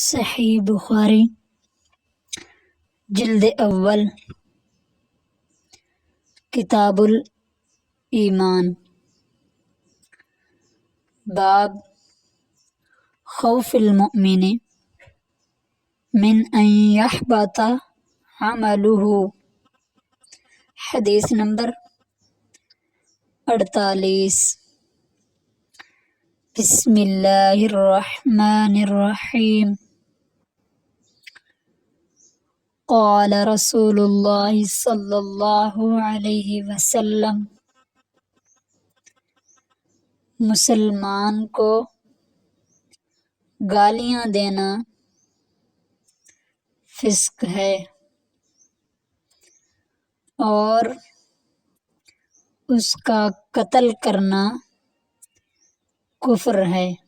صحیح بخاری جلد اول کتاب الایمان باب خوف المؤمن من ان يحبط عمله حدیث نمبر 48 بسم اللہ الرحمن الرحیم قال رسول اللہ صلی اللہ علیہ وسلم مسلمان کو گالیاں دینا فسق ہے اور اس کا قتل کرنا کفر ہے۔